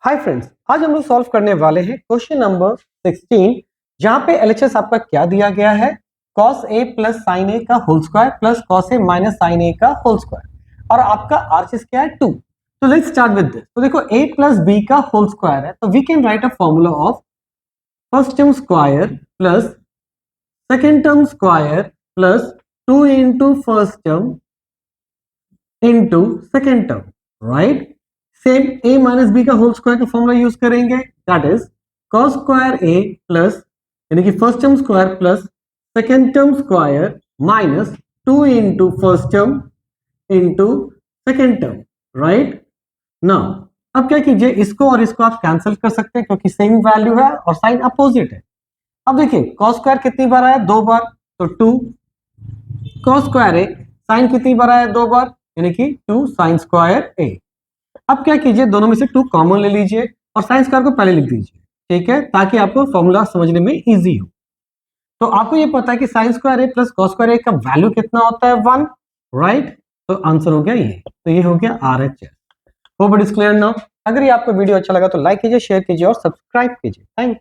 Hi friends, आज हम लोग सॉल्व करने वाले हैं क्वेश्चन नंबर 16, जहां पे एलएचएस आपका क्या दिया गया है, cos a plus sin a का whole square plus cos a minus sin a का होल स्क्वायर और आपका आरएचएस क्या है 2। तो लेट्स स्टार्ट विद दिस। तो देखो a प्लस b का होल स्क्वायर है, तो we can write a formula of first term square plus second term square plus 2 into first term into second term, right. Same a minus B का whole square का formula use करेंगे, that is cos square a plus यानी कि first term square plus second term square minus 2 into first term into second term, right. Now अब क्या कीजिए, इसको और इसको आप कैंसिल कर सकते हैं क्योंकि सेम वैल्यू है और साइन अपोजिट है। अब देखिए cos स्क्वायर कितनी बार आया, 2 बार, तो 2 cos स्क्वायर a, साइन कितनी बार आया, 2 बार, यानी कि 2 साइन स्क्वायर a। अब क्या कीजिए, दोनों में से 2 कॉमन ले लीजिए और साइन स्क्वायर को पहले लिख दीजिए, ठीक है, ताकि आपको फॉर्मूला समझने में इजी हो। तो आपको ये पता है कि साइन स्क्वायर ए प्लस कॉस स्क्वायर ए का वैल्यू कितना होता है, 1, राइट। तो आंसर हो गया ये, तो ये हो गया RHS. Hope it is clear now. अगर ये आपको वीडियो अच्छा लगा तो लाइक कीजिए, शेयर कीजिए और सब्सक्राइब कीजिए। Thank you.